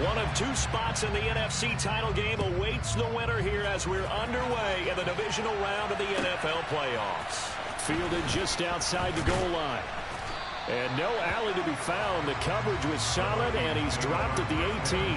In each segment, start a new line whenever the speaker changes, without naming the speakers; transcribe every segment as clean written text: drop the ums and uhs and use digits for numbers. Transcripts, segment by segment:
One of two spots in the NFC title game awaits the winner here as we're underway in the divisional round of the NFL playoffs. Fielded just outside the goal line. And no alley to be found. The coverage was solid, and he's dropped at the 18.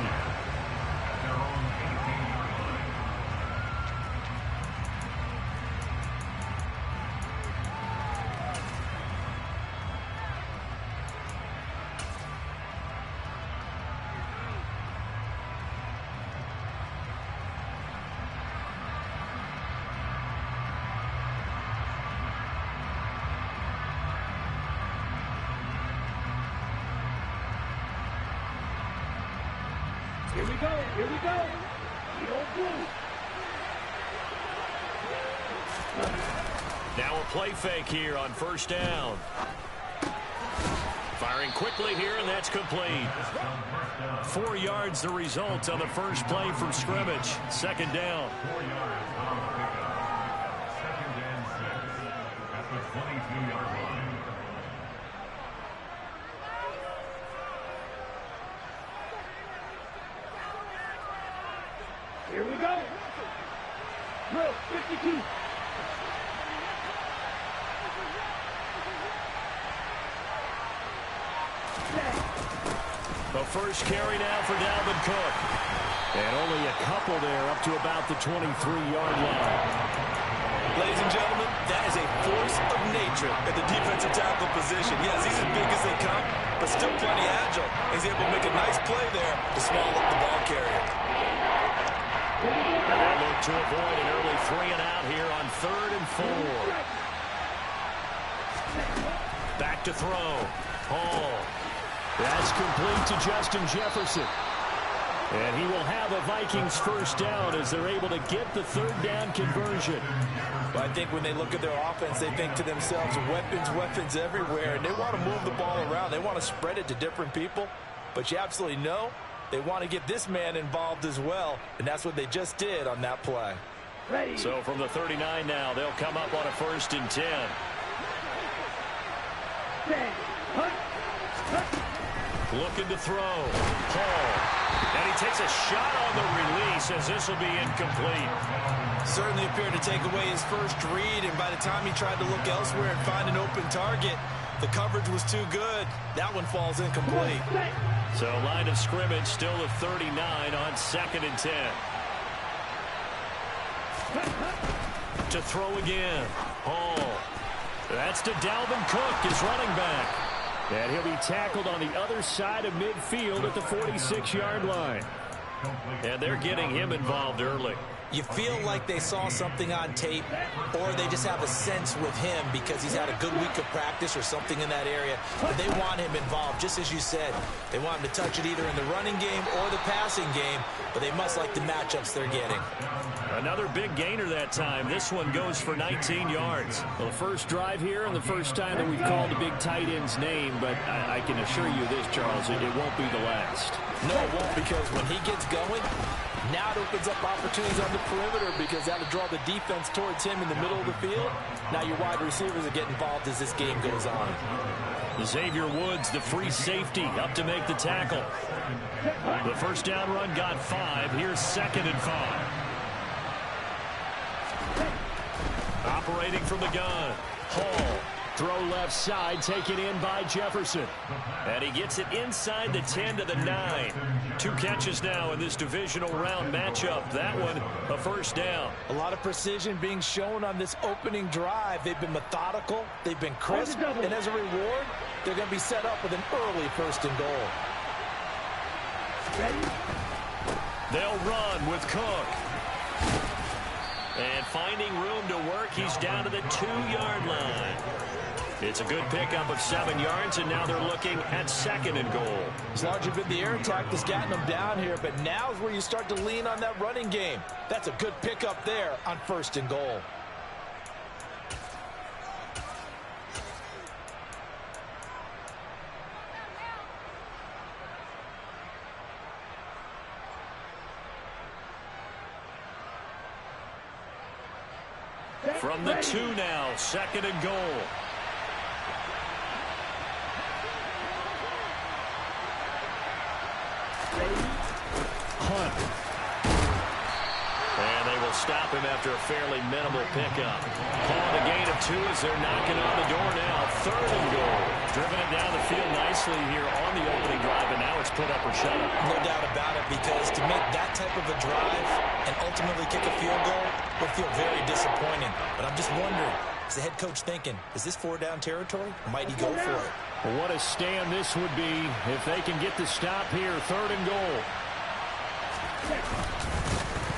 Here we go, here we go. The old blue.
Now a play fake here on first down. Firing quickly here, and that's complete. 4 yards the result on the first play from scrimmage. Second down.
4 yards on the pickup. Second and 6 at the 22-yard line.
Here we go. Drill 52.
The first carry now for Dalvin Cook. And only a couple there up to about the 23-yard line.
Ladies and gentlemen, that is a force of nature at the defensive tackle position. Yes, he's as big as they come, but still plenty agile. He's able to make a nice play there to swallow up the ball carrier.
And they'll look to avoid an early 3 and out here on 3rd and 4. Back to throw. Hall. That's complete to Justin Jefferson. And he will have a Vikings first down as they're able to get the 3rd down conversion.
But I think when they look at their offense, they think to themselves, weapons everywhere, and they want to move the ball around. They want to spread it to different people. But you absolutely know they want to get this man involved as well, and that's what they just did on that play.
Ready.
So from the 39 now, they'll come up on a 1st and 10.
Bang. Hunt.
Looking to throw. Hall. And he takes a shot on the release as this will be incomplete.
Certainly appeared to take away his first read, and by the time he tried to look elsewhere and find an open target, the coverage was too good. That one falls incomplete.
So line of scrimmage still at 39 on 2nd and 10. To throw again. Hall. That's to Dalvin Cook, his running back. And he'll be tackled on the other side of midfield at the 46-yard line. And they're getting him involved early.
You feel like they saw something on tape, or they just have a sense with him because he's had a good week of practice or something in that area. But they want him involved, just as you said. They want him to touch it either in the running game or the passing game, but they must like the matchups they're getting.
Another big gainer that time. This one goes for 19 yards. Well, the first drive here and the first time that we've called the big tight end's name, but I can assure you this, Charles, it won't be the last.
No, it won't, because when he gets going, now it opens up opportunities on the perimeter because that'll draw the defense towards him in the middle of the field. Now your wide receivers will get involved as this game goes on.
Xavier Woods, the free safety, up to make the tackle. The first down run got 5. Here's 2nd and 5. Operating from the gun. Hall. Throw left side, taken in by Jefferson. And he gets it inside the 10 to the 9. 2 catches now in this divisional round matchup. That one, a first down.
A lot of precision being shown on this opening drive. They've been methodical. They've been crisp. And as a reward, they're going to be set up with an early 1st and goal.
Ready.
They'll run with Cook. And finding room to work, he's down to the 2-yard line. It's a good pickup of 7 yards, and now they're looking at 2nd and goal.
It's largely been the air attack that's gotten them down here, but now is where you start to lean on that running game. That's a good pickup there on 1st and goal.
From the 2 now, 2nd and goal.
Ready.
stop him after a fairly minimal pickup. Calling a gain of 2 as they're knocking on the door now. 3rd and goal. Driven it down the field nicely here on the opening drive, and now it's put up or shut up.
No doubt about it, because to make that type of a drive and ultimately kick a field goal would feel very disappointing. But I'm just wondering, is the head coach thinking, is this 4-down territory? Or might he go for it?
Well, what a stand this would be if they can get the stop here. 3rd and goal.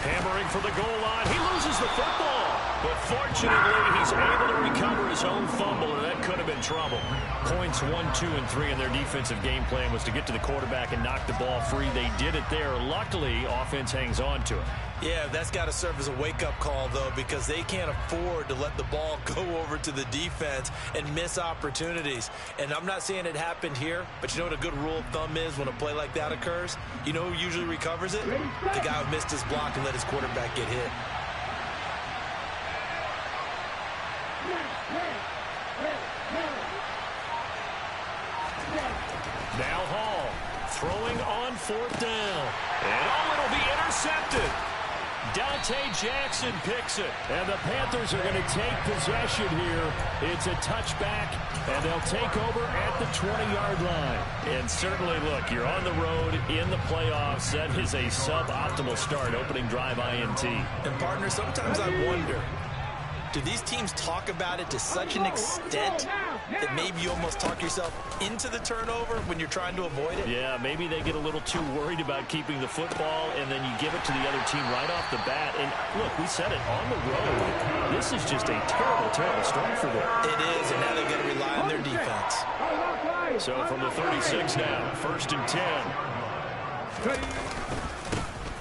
Hammering for the goal line. He loses the football. But fortunately, he's able to recover his own fumble, and that could have been trouble. Points 1, 2, and 3 in their defensive game plan was to get to the quarterback and knock the ball free. They did it there. Luckily, offense hangs on to it.
Yeah, that's got to serve as a wake-up call, though, because they can't afford to let the ball go over to the defense and miss opportunities. And I'm not saying it happened here, but you know what a good rule of thumb is when a play like that occurs? You know who usually recovers it? The guy who missed his block and let his quarterback get hit.
Now Hall throwing on 4th down. And it'll be intercepted. Dante Jackson picks it. And the Panthers are going to take possession here. It's a touchback, and they'll take over at the 20-yard line. And certainly, look, you're on the road in the playoffs. That is a suboptimal start, opening drive INT.
And, partner, sometimes I wonder, do these teams talk about it to such an extent that maybe you almost talk yourself into the turnover when you're trying to avoid it?
Yeah, maybe they get a little too worried about keeping the football, and then you give it to the other team right off the bat. And, look, we said it, on the road, this is just a terrible, terrible start for them.
It is, and now they've got to rely on their defense.
So from the 36 now, 1st and 10.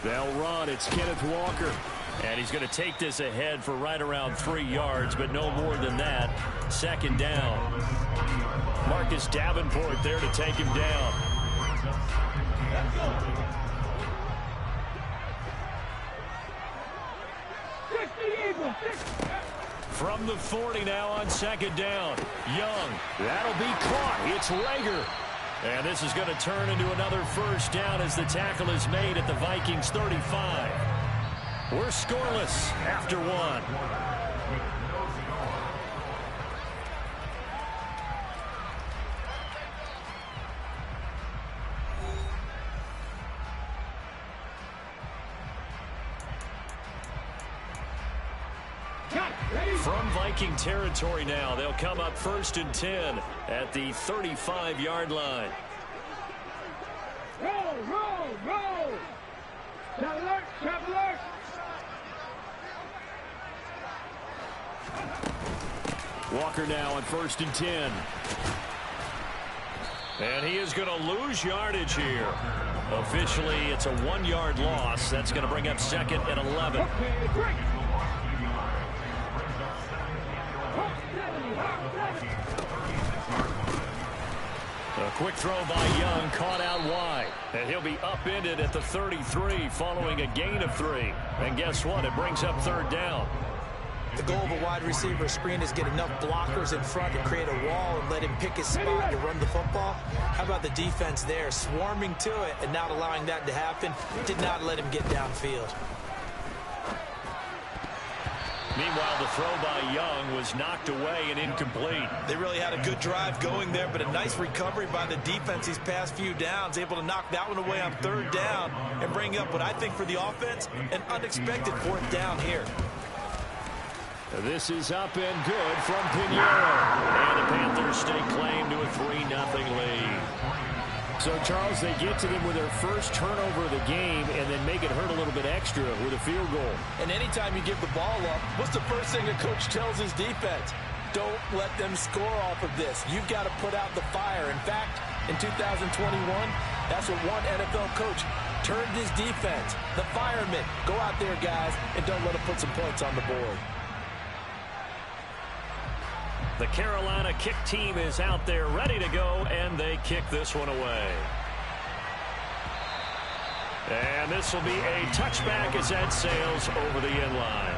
They'll run. It's Kenneth Walker. And he's going to take this ahead for right around 3 yards, but no more than that. 2nd down. Marcus Davenport there to take him down. From the 40 now on 2nd down. Young. That'll be caught. It's Rager. And this is going to turn into another 1st down as the tackle is made at the Vikings 35. We're scoreless after 1. From Viking territory now, they'll come up 1st and 10 at the 35-yard line.
Roll, roll, roll. Trap alert, trap alert.
Walker now on 1st and 10. And he is going to lose yardage here. Officially, it's a 1-yard loss. That's going to bring up 2nd and 11. A quick throw by Young, caught out wide. And he'll be upended at the 33 following a gain of 3. And guess what? It brings up 3rd down.
The goal of a wide receiver screen is get enough blockers in front to create a wall and let him pick his spot to run the football. How about the defense there, swarming to it and not allowing that to happen? Did not let him get downfield.
Meanwhile, the throw by Young was knocked away and incomplete.
They really had a good drive going there, but a nice recovery by the defense these past few downs, able to knock that one away on 3rd down and bring up what I think for the offense, an unexpected 4th down here.
This is up and good from Pinheiro. And the Panthers stake claim to a 3-0 lead. So, Charles, they get to them with their first turnover of the game and then make it hurt a little bit extra with a field goal.
And anytime you give the ball up, what's the first thing a coach tells his defense? Don't let them score off of this. You've got to put out the fire. In fact, in 2021, that's what one NFL coach turned his defense. The firemen. Go out there, guys, and don't let them put some points on the board.
The Carolina kick team is out there ready to go, and they kick this one away. And this will be a touchback as that sails over the end line.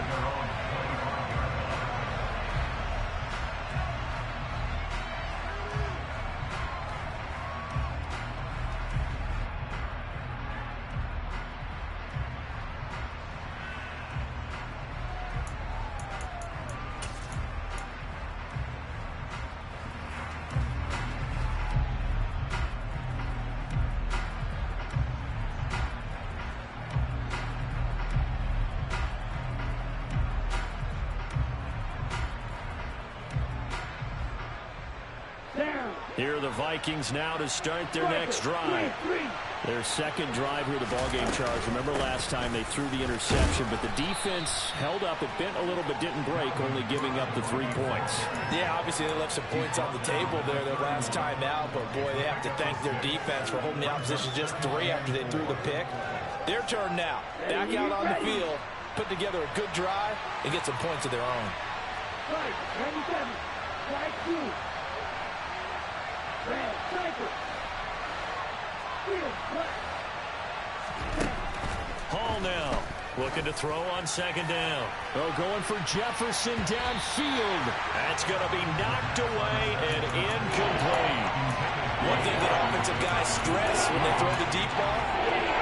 Here are the Vikings now to start their next drive. Their second drive here, the ballgame, Charles. Remember last time they threw the interception, but the defense held up. It bent a little but didn't break, only giving up the 3 points.
Yeah, obviously they left some points on the table there their last time out, but boy, they have to thank their defense for holding the opposition just 3 after they threw the pick. Their turn now. Back out on the field, put together a good drive, and get some points of their own.
Right, 97, right, 2. Red, cycle. Field, black.
Hall now looking to throw on second down. Oh, going for Jefferson downfield. That's going to be knocked away and incomplete.
One thing that offensive guys stress when they throw the deep ball,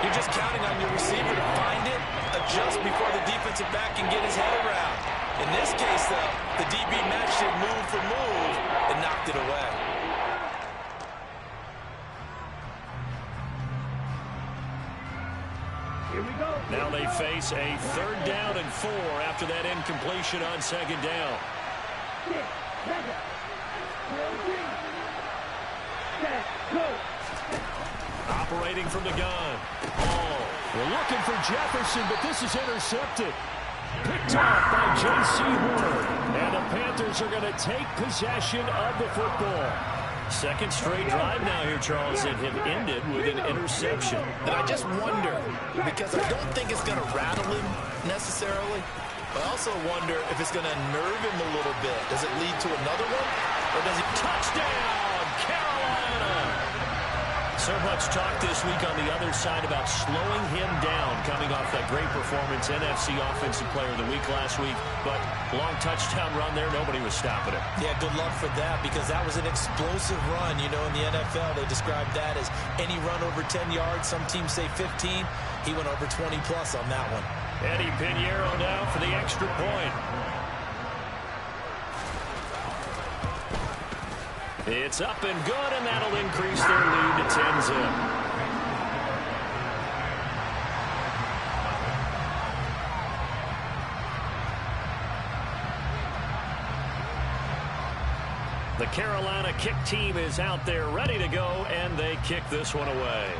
you're just counting on your receiver to find it, adjust before the defensive back can get his head around. In this case, though, the DB matched it move for move and knocked it away.
Here we go.
Now they face a 3rd down and 4 after that incompletion on second down.
6, 7, 13. Set, go.
Operating from the gun. Hall. We're looking for Jefferson, but this is intercepted. Picked off by J.C. Horn. And the Panthers are going to take possession of the football. Second straight drive now here, Charles, that have ended with an interception.
And I just wonder, because I don't think it's going to rattle him necessarily, but I also wonder if it's going to nerve him a little bit. Does it lead to another one? Or does he...
Touchdown, Carolina! So much talk this week on the other side about slowing him down, coming off that great performance, NFC Offensive Player of the Week last week. But long touchdown run there, nobody was stopping it.
Yeah, good luck for that, because that was an explosive run. You know, in the NFL, they described that as any run over 10 yards. Some teams say 15. He went over 20-plus on that one.
Eddie Pinheiro now for the extra point. It's up and good, and that'll increase their lead to 10-zip. The Carolina kick team is out there ready to go, and they kick this one away.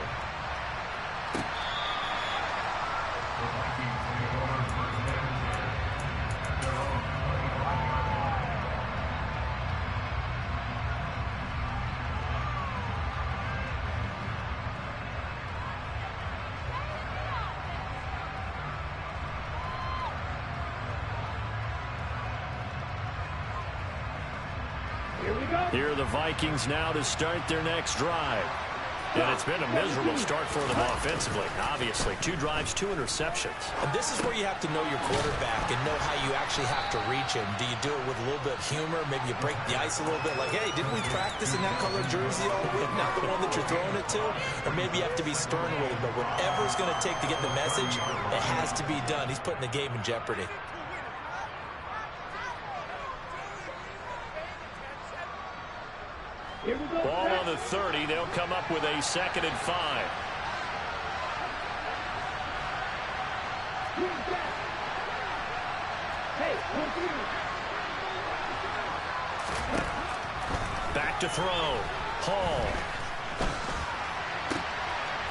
Here are the Vikings now to start their next drive. And it's been a miserable start for them offensively. Obviously, 2 drives, 2 interceptions.
And this is where you have to know your quarterback and know how you actually have to reach him. Do you do it with a little bit of humor? Maybe you break the ice a little bit, like, hey, didn't we practice in that color jersey all week? Not the one that you're throwing it to? Or maybe you have to be stern with him. But whatever it's going to take to get the message, it has to be done. He's putting the game in jeopardy.
Ball on the 30. They'll come up with a 2nd and 5. Back to throw. Hall.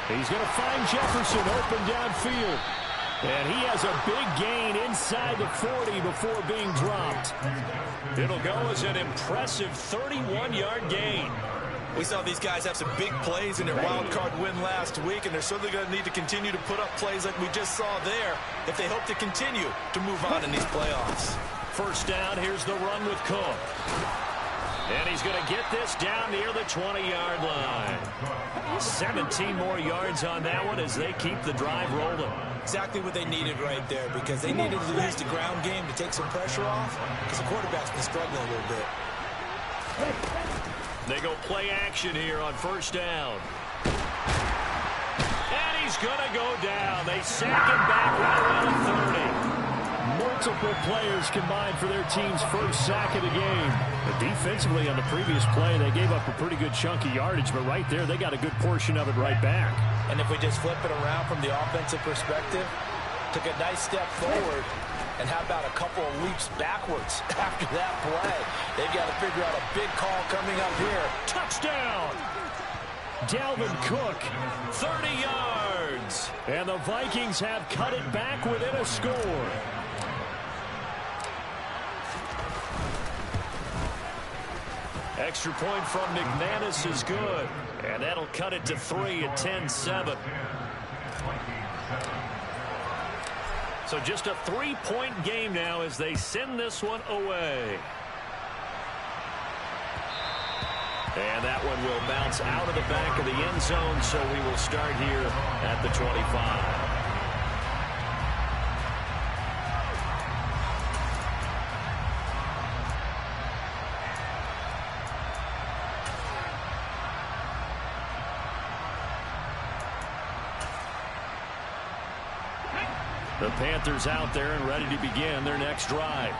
He's going to find Jefferson open downfield. And he has a big gain inside the 40 before being dropped. It'll go as an impressive 31-yard gain.
We saw these guys have some big plays in their wild card win last week, and they're certainly going to need to continue to put up plays like we just saw there if they hope to continue to move on in these playoffs.
First down, here's the run with Cook. And he's going to get this down near the 20-yard line. 17 more yards on that one as they keep the drive rolling.
Exactly what they needed right there, because they needed to use the ground game to take some pressure off, because the quarterback's been struggling a little bit.
They go play action here on first down. And he's going to go down. They sack him back right around 30. Multiple players combined for their team's first sack of the game. But defensively on the previous play, they gave up a pretty good chunk of yardage, but right there, they got a good portion of it right back.
And if we just flip it around from the offensive perspective, Took a nice step forward. And how about a couple of leaps backwards after that play? They've got to figure out a big call coming up here.
Touchdown! Dalvin Cook, 30 yards. And the Vikings have cut it back within a score. Extra point from McManus is good. And that'll cut it to 3 at 10-7. So just a 3-point game now as they send this one away. And that one will bounce out of the back of the end zone, so we will start here at the 25. The Panthers out there and ready to begin their next drive.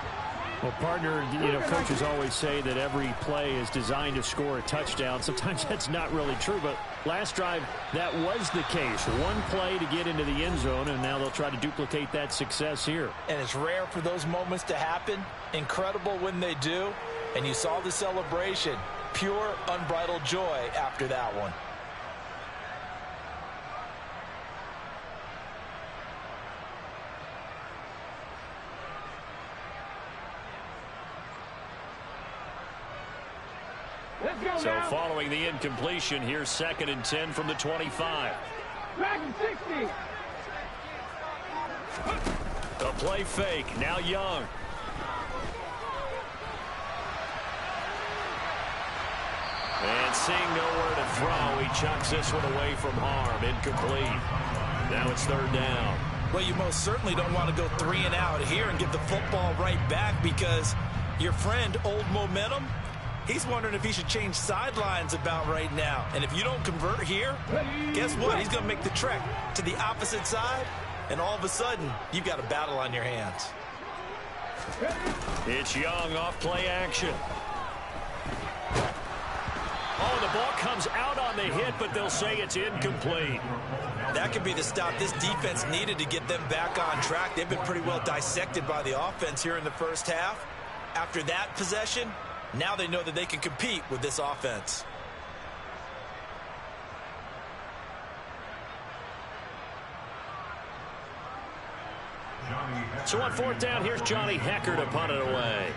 Well, partner, coaches always say that every play is designed to score a touchdown. Sometimes that's not really true, but last drive, that was the case. One play to get into the end zone, and now they'll try to duplicate that success here.
And it's rare for those moments to happen. Incredible when they do. And you saw the celebration. Pure, unbridled joy after that one.
So following the incompletion, here's 2nd and 10 from the 25.
Back in 60.
A play fake. Now Young. And seeing nowhere to throw, he chucks this one away from harm. Incomplete. Now it's 3rd down.
Well, you most certainly don't want to go 3 and out here and get the football right back because your friend, Old Momentum, he's wondering if he should change sidelines about right now. And if you don't convert here, guess what? He's going to make the trek to the opposite side, and all of a sudden, you've got a battle on your hands.
It's Young off play action. Oh, the ball comes out on the hit, but they'll say it's incomplete.
That could be the stop this defense needed to get them back on track. They've been pretty well dissected by the offense here in the first half. After that possession, now they know that they can compete with this offense.
So on 4th down, here's Johnny Hecker to punt it away.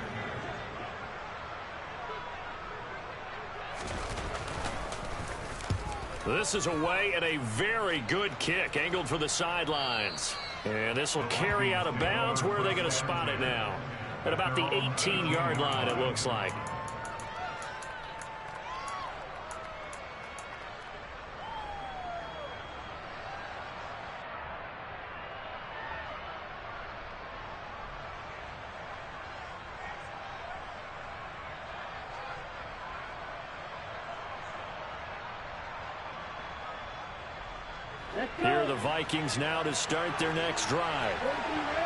This is away and a very good kick angled for the sidelines. And this will carry out of bounds. Where are they going to spot it now? At about the 18-yard line, it looks like. Here are the Vikings now to start their next drive.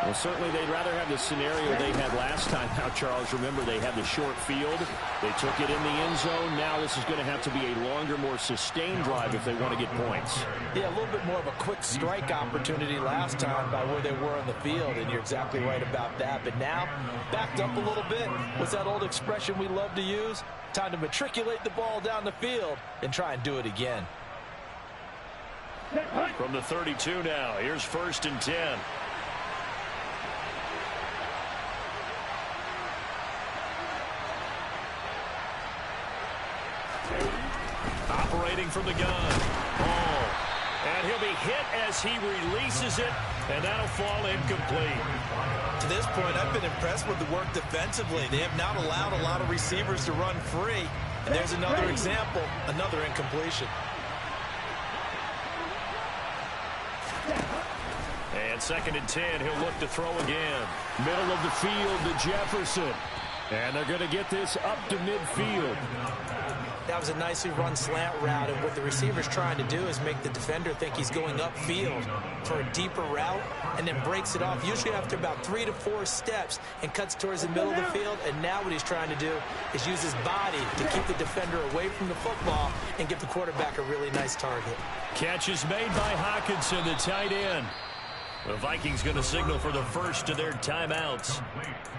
Well, certainly they'd rather have the scenario they had last time. Now, Charles, remember, they had the short field. They took it in the end zone. Now this is going to have to be a longer, more sustained drive if they want to get points.
Yeah, a little bit more of a quick strike opportunity last time by where they were on the field, and you're exactly right about that. But now, backed up a little bit. What's that old expression we love to use? Time to matriculate the ball down the field and try and do it again.
From the 32 now, here's 1st and 10. Operating from the gun. Ball. And he'll be hit as he releases it, and that'll fall incomplete.
To this point, I've been impressed with the work defensively. They have not allowed a lot of receivers to run free. And there's another example, another incompletion.
And 2nd and 10, he'll look to throw again. Middle of the field to Jefferson. And they're going to get this up to midfield.
That was a nicely run slant route, and what the receiver's trying to do is make the defender think he's going upfield for a deeper route and then breaks it off, usually after about 3 to 4 steps, and cuts towards the middle of the field. And now what he's trying to do is use his body to keep the defender away from the football and give the quarterback a really nice target.
Catch is made by Hawkinson, the tight end. The Vikings going to signal for the first of their timeouts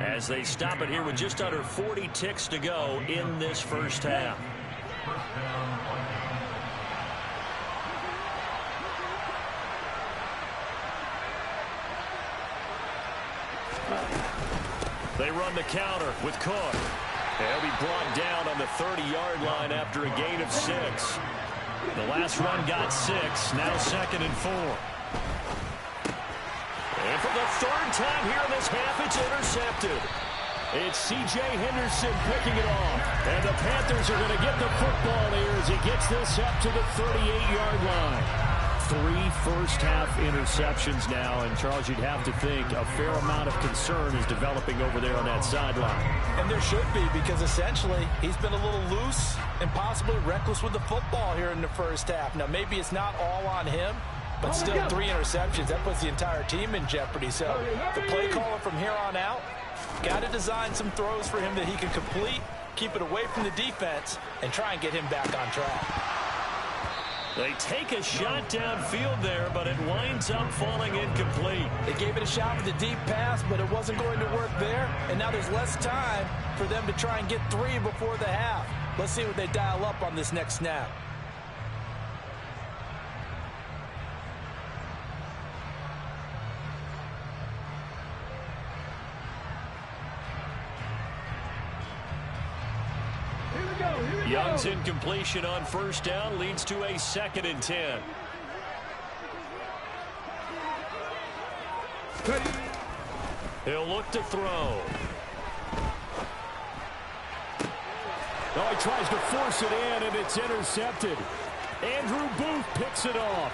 as they stop it here with just under 40 ticks to go in this first half. They run the counter with Cook. He'll be brought down on the 30-yard line after a gain of 6. The last run got 6, now 2nd and 4. And for the 3rd time here in this half, it's intercepted. It's C.J. Henderson picking it off. And the Panthers are going to get the football here as he gets this up to the 38-yard line. 3 first-half interceptions now, and Charles, you'd have to think a fair amount of concern is developing over there on that sideline.
And there should be, because essentially he's been a little loose and possibly reckless with the football here in the first half. Now, maybe it's not all on him, but still 3 interceptions. That puts the entire team in jeopardy. So the play caller from here on out got to design some throws for him that he can complete, keep it away from the defense, and try and get him back on track.
They take a shot downfield there, but it winds up falling incomplete.
They gave it a shot with a deep pass, but it wasn't going to work there. And now there's less time for them to try and get 3 before the half. Let's see what they dial up on this next snap.
Young's incompletion on first down leads to a 2nd and 10. He'll look to throw. Oh, he tries to force it in, and it's intercepted. Andrew Booth picks it off.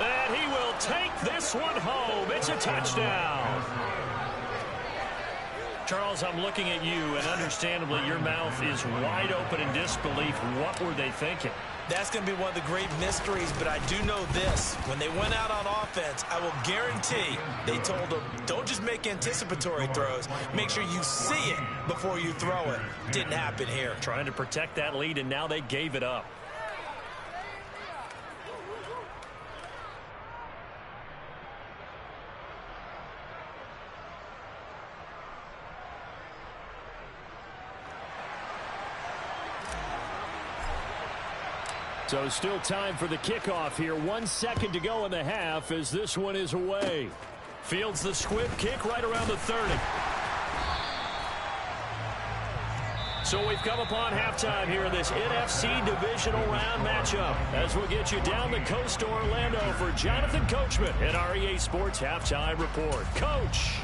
And he will take this one home. It's a touchdown. Charles, I'm looking at you, and understandably, your mouth is wide open in disbelief. What were they thinking?
That's going to be one of the great mysteries, but I do know this. When they went out on offense, I will guarantee they told them, don't just make anticipatory throws. Make sure you see it before you throw it. Didn't happen here.
Trying to protect that lead, and now they gave it up. So still time for the kickoff here. 1 second to go in the half as this one is away. Fields the squib kick right around the 30. So we've come upon halftime here in this NFC divisional round matchup as we'll get you down the coast to Orlando for Jonathan Coachman and our EA Sports Halftime Report. Coach.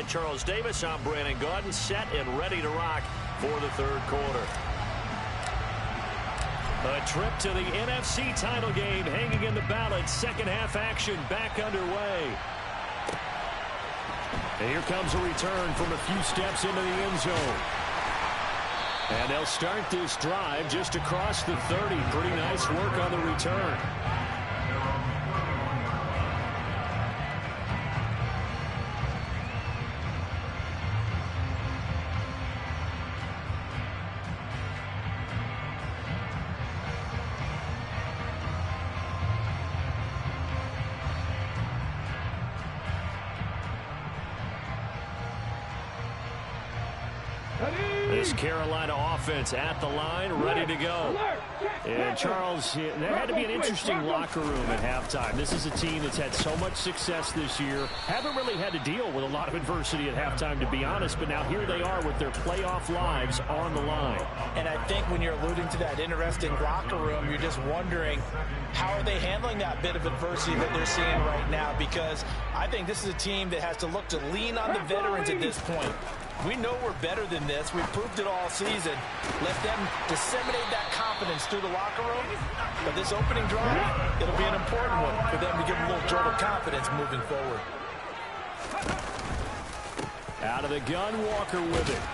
Charles Davis, I'm Brandon Gaudin, set and ready to rock for the 3rd quarter. A trip to the NFC title game hanging in the balance. Second half action back underway. And here comes a return from a few steps into the end zone. And they'll start this drive just across the 30. Pretty nice work on the return. This Carolina offense at the line, ready to go. And Charles, there had to be an interesting locker room at halftime. This is a team that's had so much success this year. Haven't really had to deal with a lot of adversity at halftime, to be honest. But now here they are with their playoff lives on the line.
And I think when you're alluding to that interesting locker room, you're just wondering, how are they handling that bit of adversity that they're seeing right now? Because I think this is a team that has to look to lean on the veterans at this point. We know we're better than this. We've proved it all season. Let them disseminate that confidence through the locker room. But this opening drive, it'll be an important one for them to give them a little jolt of confidence moving forward.
Out of the gun, Walker with it.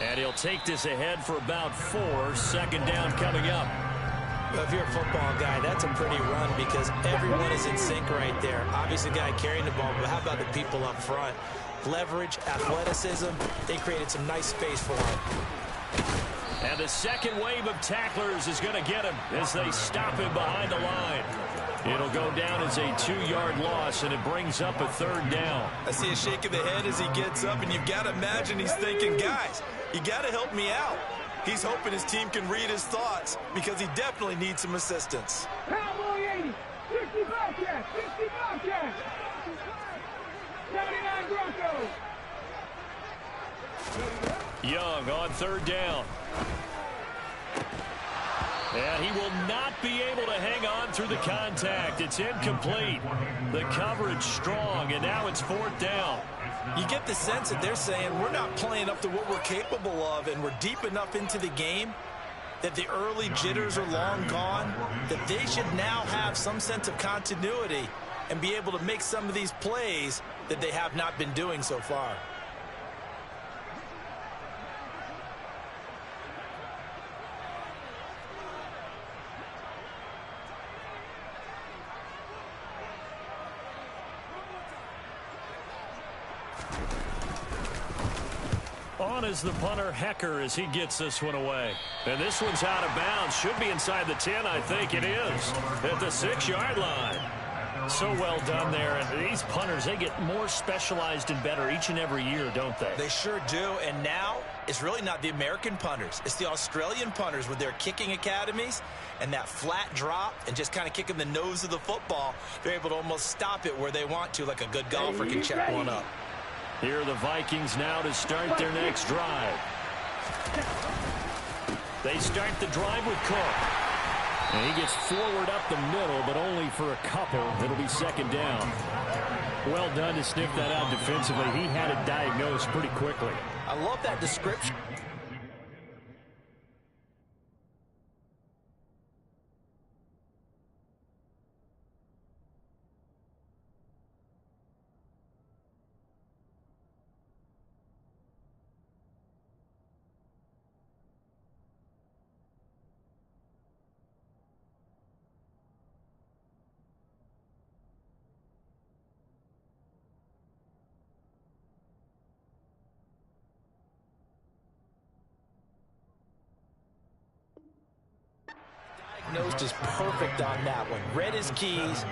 And he'll take this ahead for about 4. Second down coming up.
Well, if you're a football guy, that's a pretty run because everyone is in sync right there. Obviously, the guy carrying the ball, but how about the people up front? Leverage, athleticism, they created some nice space for him.
And the second wave of tacklers is going to get him as they stop him behind the line. It'll go down as a 2-yard loss, and it brings up a 3rd down.
I see a shake of the head as he gets up, and you've got to imagine he's thinking, guys, you got to help me out. He's hoping his team can read his thoughts because he definitely needs some assistance.
Cowboy 80, 60 Bobcats, 60 Bobcats, 79 Broncos.
Young on 3rd down. And he will not be able to hang on through the contact. It's incomplete. The coverage strong, and now it's 4th down.
You get the sense that they're saying we're not playing up to what we're capable of, and we're deep enough into the game that the early jitters are long gone, that they should now have some sense of continuity and be able to make some of these plays that they have not been doing so far.
On is the punter, Hecker, as he gets this one away. And this one's out of bounds. Should be inside the 10, I think it is, at the 6-yard line. So well done there. And these punters, they get more specialized and better each and every year, don't they?
They sure do. And now it's really not the American punters. It's the Australian punters with their kicking academies and that flat drop and just kind of kicking the nose of the football. They're able to almost stop it where they want to, like a good golfer can check one up.
Here are the Vikings now to start their next drive. They start the drive with Cook. And he gets forward up the middle, but only for a couple. It'll be 2nd down. Well done to sniff that out defensively. He had it diagnosed pretty quickly.
I love that description. Diagnosed is perfect on that one. Read his keys,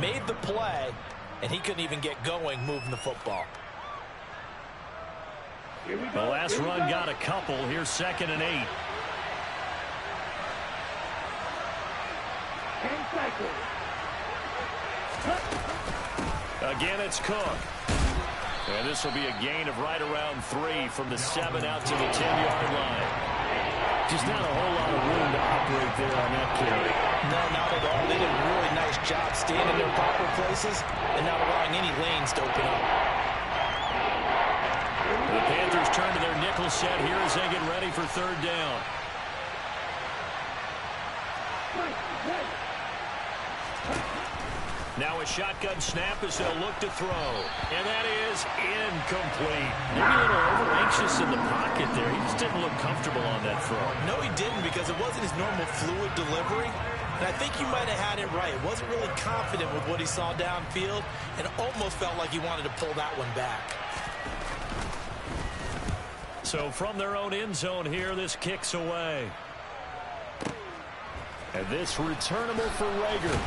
made the play, and he couldn't even get going moving the football.
The last run got a couple. Here's 2nd and 8. Again, it's Cook. And this will be a gain of right around 3 from the 7 out to the 10-yard line. Just not a whole lot of room to operate there on that carry.
No, not at all. They did a really nice job staying in their proper places and not allowing any lanes to open up.
The Panthers turn to their nickel set here as they get ready for 3rd down. Now a shotgun snap as they'll look to throw. And that is incomplete. Maybe a little over-anxious in the pocket there. He just didn't look comfortable on that throw.
No, he didn't because it wasn't his normal fluid delivery. And I think you might have had it right. Wasn't really confident with what he saw downfield and almost felt like he wanted to pull that one back.
So from their own end zone here, this kicks away. And this returnable for Rager.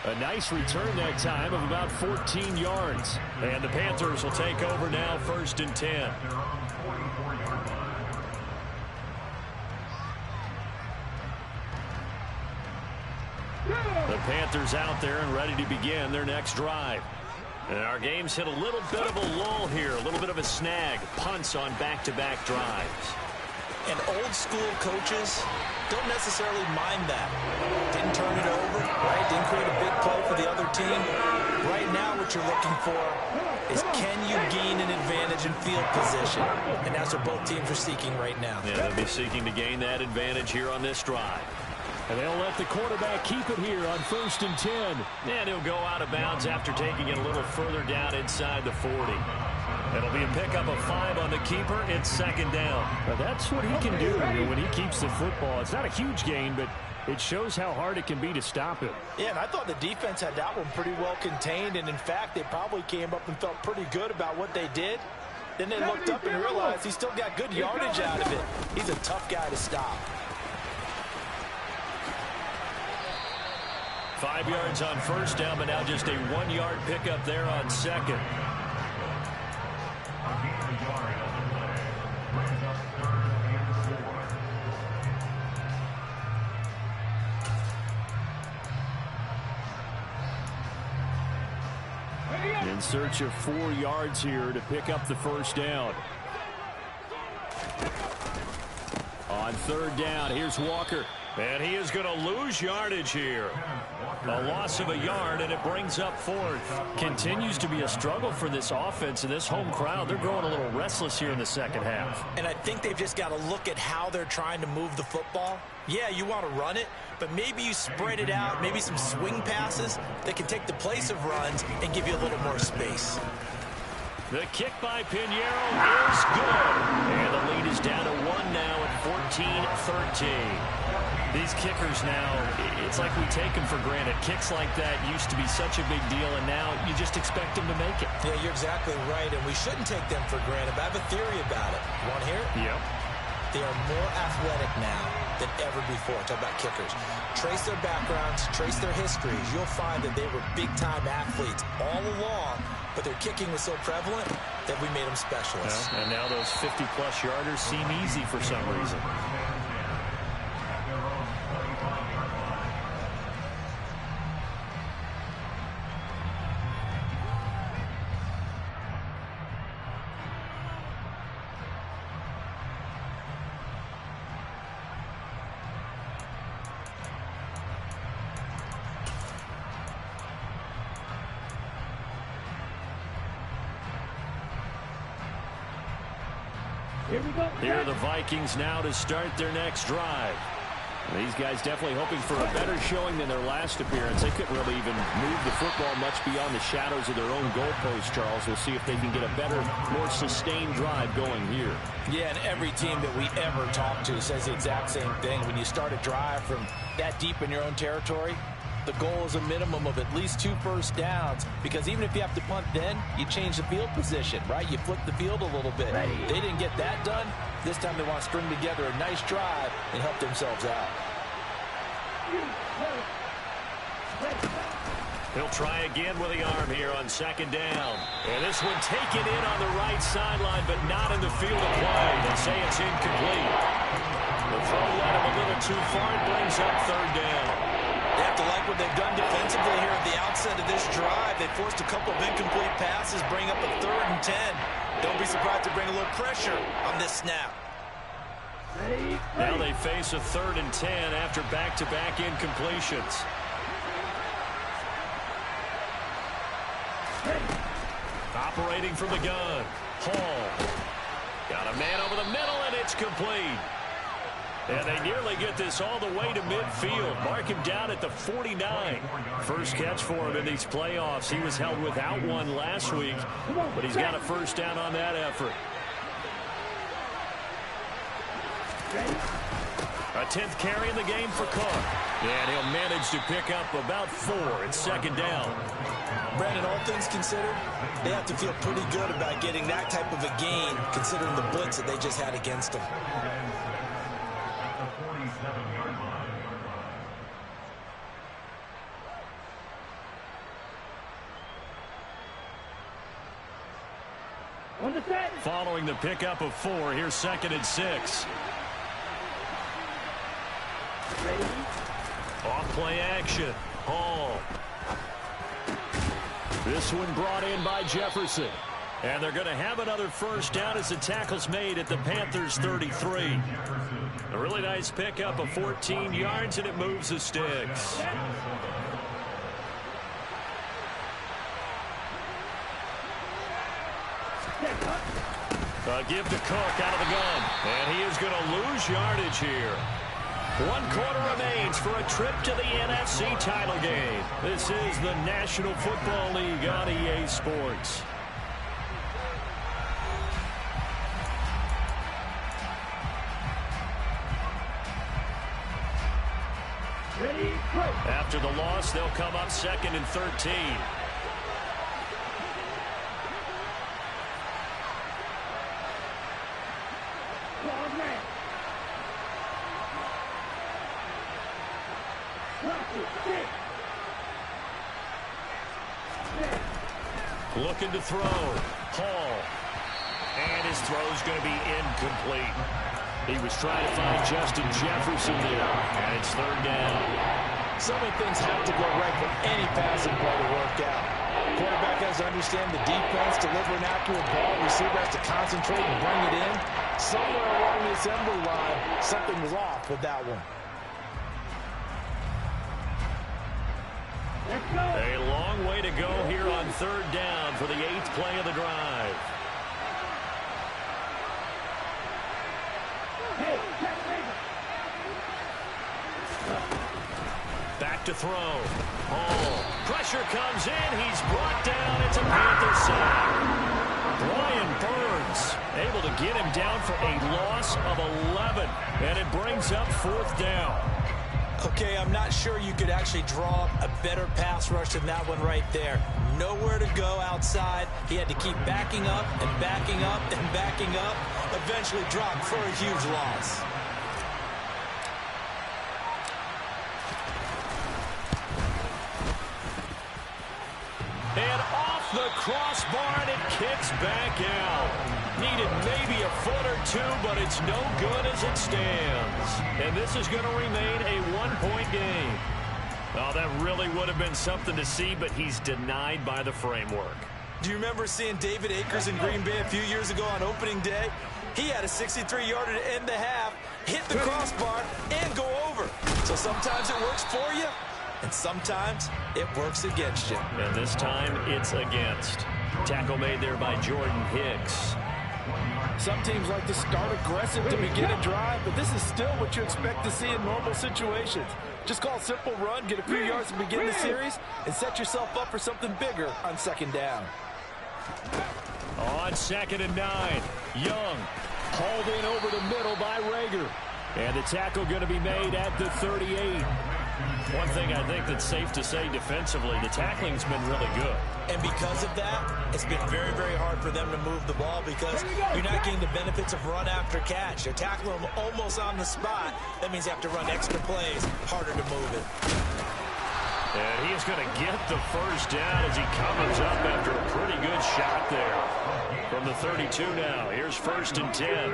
A nice return that time of about 14 yards. And the Panthers will take over now, 1st and 10. The Panthers out there and ready to begin their next drive. And our game's hit a little bit of a lull here, a little bit of a snag. Punts on back-to-back drives.
And old-school coaches don't necessarily mind that. Didn't turn it over, right? Didn't create a big play for the other team. Right now what you're looking for is can you gain an advantage in field position? And that's what both teams are seeking right now.
Yeah, they'll be seeking to gain that advantage here on this drive. And they'll let the quarterback keep it here on 1st and 10. And he'll go out of bounds after taking it a little further down inside the 40. It'll be a pickup of 5 on the keeper. It's second down.
But that's what he can do when he keeps the football. It's not a huge gain, but it shows how hard it can be to stop him.
Yeah, and I thought the defense had that one pretty well contained, and in fact, they probably came up and felt pretty good about what they did. Then they looked up and realized he still got good yardage out of it. He's a tough guy to stop.
5 yards on first down, but now just a 1-yard pickup there on second.
In search of 4 yards here to pick up the first down. On third down, here's Walker.
And he is going to lose yardage here. A loss of a yard, and it brings up fourth.
Continues to be a struggle for this offense and this home crowd. They're growing a little restless here in the second half.
And I think they've just got to look at how they're trying to move the football. Yeah, you want to run it, but maybe you spread it out, maybe some swing passes that can take the place of runs and give you a little more space.
The kick by Pinheiro is good. And the lead is down to 1 now at 14-13.
These kickers now, it's like we take them for granted. Kicks like that used to be such a big deal, and now you just expect them to make it.
Yeah, you're exactly right, and we shouldn't take them for granted. But I have a theory about it. You want to hear it?
Yep.
They are more athletic now than ever before. Talk about kickers. Trace their backgrounds, trace their histories. You'll find that they were big-time athletes all along, but their kicking was so prevalent that we made them specialists.
Yeah, and now those 50-plus yarders seem easy for some reason. Here are the Vikings now to start their next drive. These guys definitely hoping for a better showing than their last appearance. They couldn't really even move the football much beyond the shadows of their own goalpost, Charles. We'll see if they can get a better, more sustained drive going here.
Yeah, and every team that we ever talk to says the exact same thing. When you start a drive from that deep in your own territory, the goal is a minimum of at least 2 first downs, because even if you have to punt then, you change the field position, right? You flip the field a little bit. They didn't get that done. This time they want to string together a nice drive and help themselves out.
He'll try again with the arm here on second down. And this one taken in on the right sideline, but not in the field of play. They say it's incomplete. The throw led him a little too far. It brings up third down.
They have to like what they've done defensively here at the outset of this drive. They forced a couple of incomplete passes, bring up a 3rd and 10. Don't be surprised to bring a little pressure on this snap.
Now they face a 3rd and 10 after back-to-back incompletions. Operating from the gun, Hall. Got a man over the middle, and it's complete. And they nearly get this all the way to midfield. Mark him down at the 49. First catch for him in these playoffs. He was held without one last week, but he's got a first down on that effort. A 10th carry in the game for Cook. And he'll manage to pick up about 4. It's second down.
Brandon, all things considered, they have to feel pretty good about getting that type of a gain, considering the blitz that they just had against them.
Following the pickup of 4, here's 2nd and 6. Off play action. Hall. This one brought in by Jefferson. And they're going to have another first down as the tackle's made at the Panthers' 33. A really nice pickup of 14 yards, and it moves the sticks. A give to Cook out of the gun. And he is going to lose yardage here. 1 quarter remains for a trip to the NFC title game. This is the National Football League on EA Sports. After the loss, they'll come up 2nd and 13. Looking to throw. Hall. And his throw's going to be incomplete. He was trying to find Justin Jefferson there. And it's 3rd down.
So many things have to go right for any passing play to work out. Quarterback has to understand the defense, deliver an accurate ball. Receiver has to concentrate and bring it in. Somewhere along the assembly line, something was off with that one.
A long way to go here on 3rd down for the 8th play of the drive. Back to throw. Hall. Pressure comes in. He's brought down. It's a Panther sack. Brian Burns able to get him down for a loss of 11. And it brings up 4th down.
Okay, I'm not sure you could actually draw a better pass rush than that one right there. Nowhere to go outside. He had to keep backing up and backing up and backing up. Eventually dropped for a huge loss.
And off the crossbar, and it kicks back out. Needed maybe a foot or two, but it's no good as it stands. And this is going to remain a 1-point game. Oh, that really would have been something to see, but he's denied by the framework.
Do you remember seeing David Akers in Green Bay a few years ago on opening day? He had a 63-yarder to end the half, hit the crossbar, and go over. So sometimes it works for you, and sometimes it works against you.
And this time, it's against. Tackle made there by Jordan Hicks.
Some teams like to start aggressive to begin a drive, but this is still what you expect to see in normal situations. Just call a simple run, get a few yards to begin the series, and set yourself up for something bigger on 2nd down.
On 2nd and 9, Young hauled in over the middle by Rager. And the tackle going to be made at the 38. One thing I think that's safe to say defensively, the tackling's been really good.
And because of that, it's been very, very hard for them to move the ball because you're not getting the benefits of run after catch. They're tackling them almost on the spot. That means you have to run extra plays, harder to move it.
And he's going to get the 1st down as he comes up after a pretty good shot there. From the 32 now, here's 1st and 10.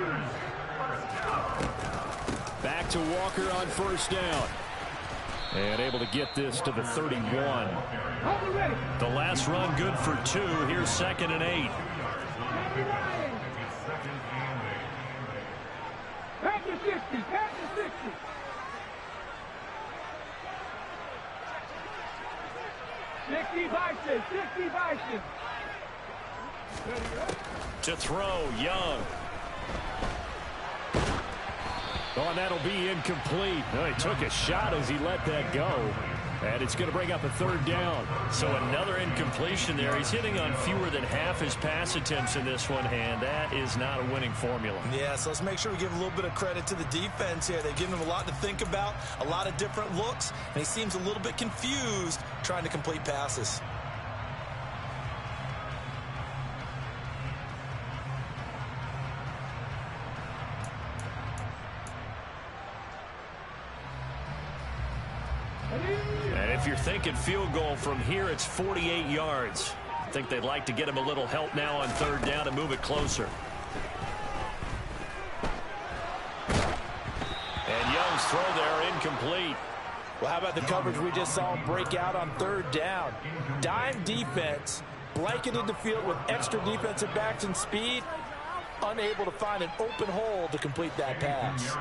Back to Walker on 1st down. And able to get this to the 31. The last run good for 2. Here's 2nd and 8.
Back to 60. Back to 60. 60 Bison. 60 Bison.
To throw, Young. Oh, and that'll be incomplete. Oh, he took a shot as he let that go. And it's going to bring up a 3rd down. So another incompletion there. He's hitting on fewer than half his pass attempts in this one, and that is not a winning formula.
Yeah, so let's make sure we give a little bit of credit to the defense here. They've given him a lot to think about, a lot of different looks, and he seems a little bit confused trying to complete passes.
And if you're thinking field goal from here, it's 48 yards. I think they'd like to get him a little help now on 3rd down and move it closer. And Young's throw there incomplete.
Well, how about the coverage we just saw him break out on 3rd down? Dime defense, blanketed the field with extra defensive backs and speed, unable to find an open hole to complete that pass.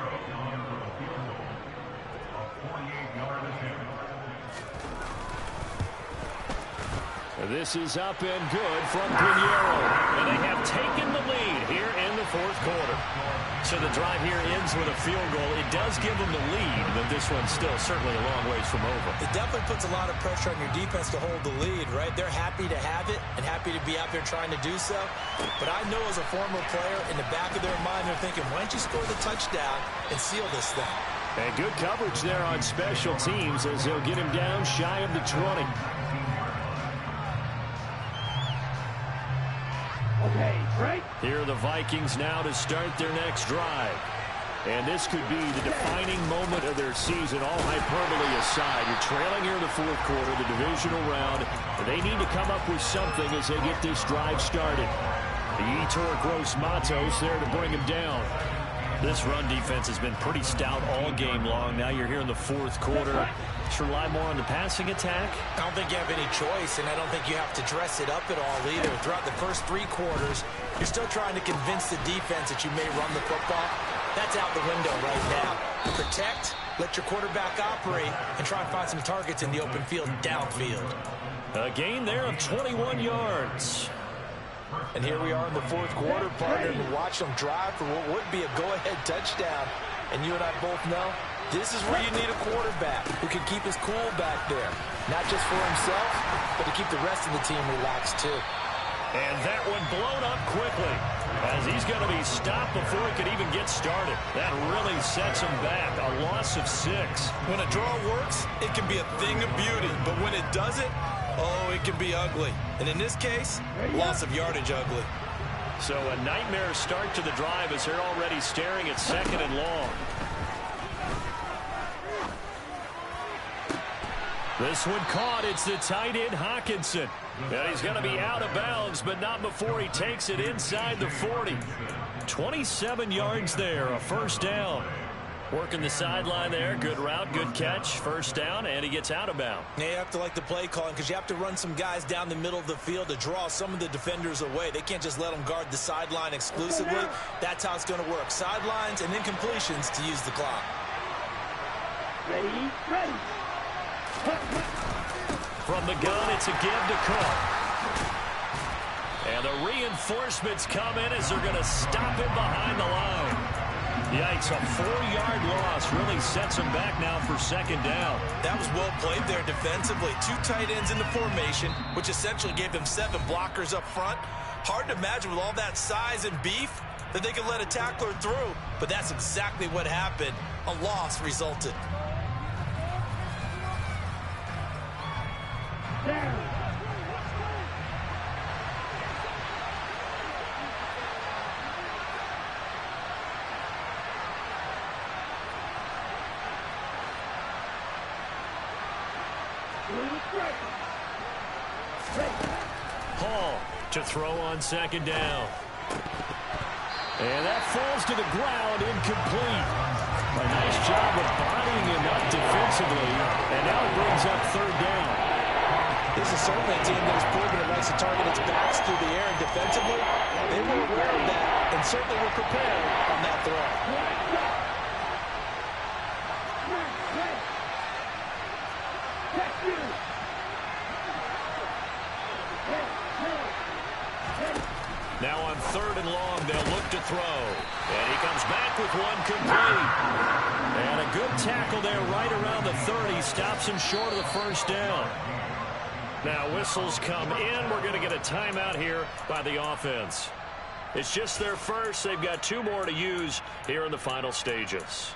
This is up and good from Pinheiro. And they have taken the lead here in the 4th quarter. So the drive here ends with a field goal. It does give them the lead, but this one's still certainly a long ways from over.
It definitely puts a lot of pressure on your defense to hold the lead, right? They're happy to have it and happy to be out there trying to do so. But I know as a former player, in the back of their mind, they're thinking, why don't you score the touchdown and seal this thing?
And good coverage there on special teams as they'll get him down shy of the 20.
Okay, right.
Here are the Vikings now to start their next drive. And this could be the defining moment of their season, all hyperbole aside. You're trailing here in the fourth quarter, the divisional round. They need to come up with something as they get this drive started. The Yetur Gross Matos there to bring him down. This run defense has been pretty stout all game long. Now you're here in the fourth quarter. Should rely more on the passing attack?
I don't think you have any choice, and I don't think you have to dress it up at all either. Throughout the first 3 quarters, you're still trying to convince the defense that you may run the football. That's out the window right now. Protect, let your quarterback operate, and try and find some targets in the open field downfield.
A gain there of 21 yards.
And here we are in the fourth quarter, partner, and watch them drive for what would be a go-ahead touchdown. And you and I both know this is where you need a quarterback who can keep his cool back there. Not just for himself, but to keep the rest of the team relaxed too.
And that one blown up quickly as he's going to be stopped before he could even get started. That really sets him back. A loss of 6.
When a draw works, it can be a thing of beauty. But when it doesn't, oh, it can be ugly. And in this case, loss of yardage ugly.
So a nightmare start to the drive as they're already staring at 2nd and long. This one caught. It's the tight end, Hawkinson. And he's going to be out of bounds, but not before he takes it inside the 40. 27 yards there, a first down. Working the sideline there. Good route, good catch. First down, and he gets out of bounds.
Yeah, you have to like the play calling because you have to run some guys down the middle of the field to draw some of the defenders away. They can't just let them guard the sideline exclusively. That's how it's going to work. Sidelines and incompletions to use the clock.
Ready, ready.
From the gun, it's a give to Cook. And the reinforcements come in as they're going to stop him behind the line. Yikes, a 4-yard loss really sets him back now for 2nd down.
That was well played there defensively. 2 tight ends in the formation, which essentially gave them 7 blockers up front. Hard to imagine with all that size and beef that they could let a tackler through. But that's exactly what happened. A loss resulted.
Down.
Hall to throw on 2nd down. And that falls to the ground, incomplete. A nice job of bodying him up defensively, and now it brings up 3rd down.
This is certainly a team that has proven it likes to target its backs through the air, and defensively, they were aware of that and certainly were prepared on that throw.
Now on 3rd and long, they'll look to throw. And he comes back with one complete. And a good tackle there right around the 30. Stops him short of the first down. Now whistles come in. We're going to get a timeout here by the offense. It's just their first. They've got 2 more to use here in the final stages.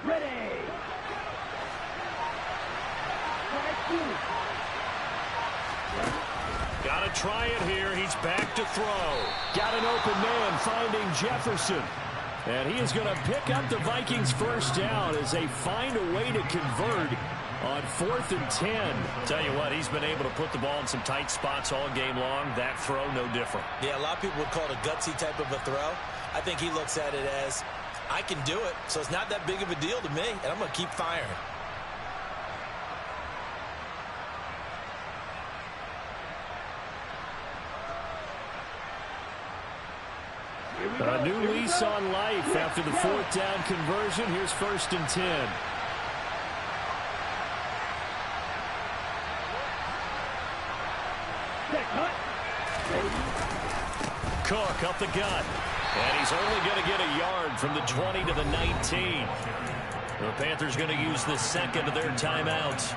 Ready.
Got to try it here. He's back to throw. Got an open man finding Jefferson. And he is going to pick up the Vikings' first down as they find a way to convert on 4th and 10. Tell you what, he's been able to put the ball in some tight spots all game long. That throw, no different.
Yeah, a lot of people would call it a gutsy type of a throw. I think he looks at it as, I can do it, so it's not that big of a deal to me, and I'm going to keep firing.
A new lease on life after the 4th down conversion. Here's 1st and 10. Cook up the gut. And he's only going to get a yard from the 20 to the 19. The Panthers going to use the second of their timeouts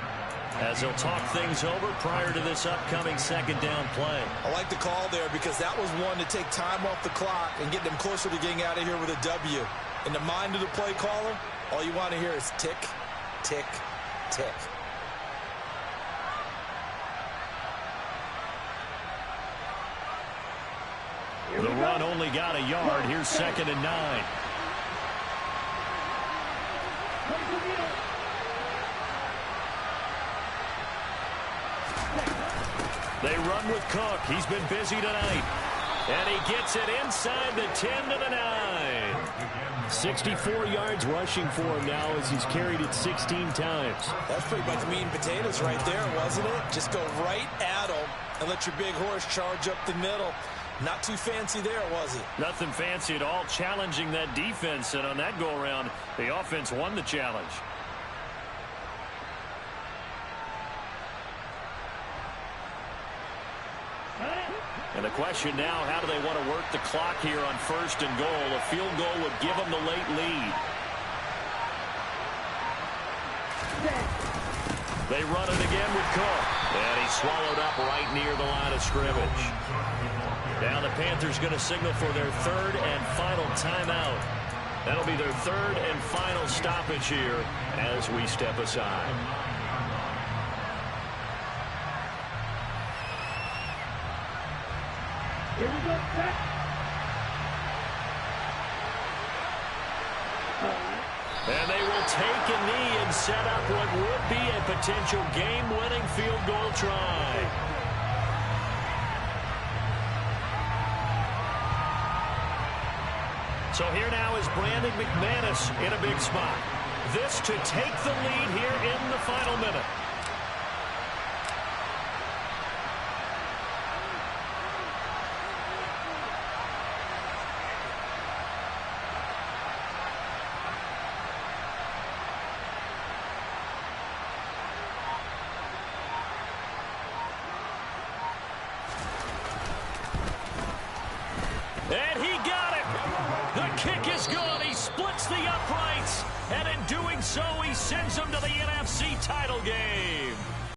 as they'll talk things over prior to this upcoming second down play.
I like the call there because that was one to take time off the clock and get them closer to getting out of here with a W. In the mind of the play caller, all you want to hear is tick, tick, tick.
The run only got a yard. Here's 2nd and 9. They run with Cook. He's been busy tonight. And he gets it inside the 10 to the 9.
64 yards rushing for him now as he's carried it 16 times.
That's pretty much meat and potatoes right there, wasn't it? Just go right at him and let your big horse charge up the middle. Not too fancy there, was it?
Nothing fancy at all, challenging that defense. And on that go-around, the offense won the challenge. And the question now, how do they want to work the clock here on 1st and goal? A field goal would give them the late lead. They run it again with Cook. And he's swallowed up right near the line of scrimmage. Now the Panthers going to signal for their 3rd and final timeout. That'll be their 3rd and final stoppage here as we step aside.
Here we go, set.
And they will take a knee and set up what would be a potential game-winning field goal try. So here now is Brandon McManus in a big spot. This to take the lead here in the final minute. And he got it. The kick is good. He splits the uprights. And in doing so, he sends them to the NFC title game.